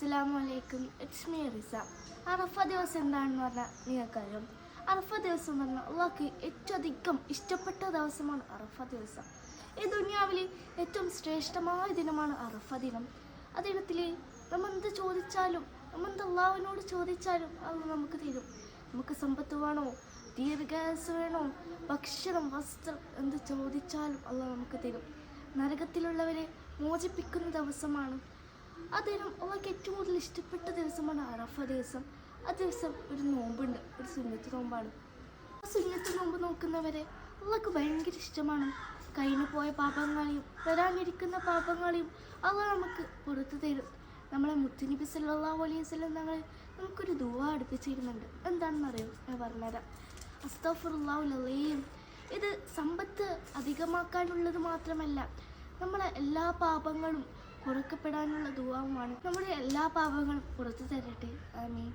അസ്സലാമലൈക്കും, it's me റിസ. അറഫ ദിവസം എന്താണെന്ന് പറഞ്ഞാൽ നിങ്ങൾക്കറിയാം. അറഫ ദിവസം എന്ന് പറഞ്ഞാൽ അള്ളാഹ്ക്ക് ഏറ്റവും അധികം ഇഷ്ടപ്പെട്ട ദിവസമാണ് അറഫ ദിവസം. ഈ ദുനിയാവിൽ ഏറ്റവും ശ്രേഷ്ഠമായ ദിനമാണ് അറഫ ദിനം. ആ ദിനത്തിൽ നമ്മൾ എന്ത് ചോദിച്ചാലും, നമ്മൾ എന്ത് അള്ളാഹുവിനോട് ചോദിച്ചാലും അള്ളാഹ് നമുക്ക് തരും. നമുക്ക് സമ്പത്ത് വേണോ, ദീർഘായുസ്സ് വേണോ, ഭക്ഷണം, വസ്ത്രം, എന്ത് ചോദിച്ചാലും അള്ളാഹ് നമുക്ക് തരും. നരകത്തിലുള്ളവരെ മോചിപ്പിക്കുന്ന ദിവസമാണ് ആ ദിനം. അവർക്ക് ഏറ്റവും കൂടുതൽ ഇഷ്ടപ്പെട്ട ദിവസമാണ് അറഫ ദിവസം. ആ ദിവസം ഒരു നോമ്പുണ്ട്, ഒരു സുന്നത്ത് നോമ്പാണ്. ആ സുന്നത്ത് നോമ്പ് നോക്കുന്നവരെ അവർക്ക് ഭയങ്കര ഇഷ്ടമാണ്. കഴിഞ്ഞു പോയ പാപങ്ങളെയും വരാനിരിക്കുന്ന പാപങ്ങളെയും അവ നമുക്ക് പുറത്തു തരും. നമ്മളെ മുത്തുനബി സല്ലല്ലാഹു അലൈഹി വസല്ലം തങ്ങൾ നമുക്കൊരു ദുആ അടുപ്പിച്ചിരുന്നുണ്ട്. എന്താണെന്നറിയോ? ഞാൻ പറഞ്ഞുതരാം. അസ്തഗ്ഫിറുല്ലാഹുൽ അലീം. ഇത് സമ്പത്ത് അധികമാക്കാനുള്ളത് മാത്രമല്ല, നമ്മളെ എല്ലാ പാപങ്ങളും കുറക്കപ്പെടാനുള്ള ദുആവുമാണ്. നമ്മുടെ എല്ലാ പാപങ്ങളും പുറത്തു തരട്ടെ. ആമീൻ.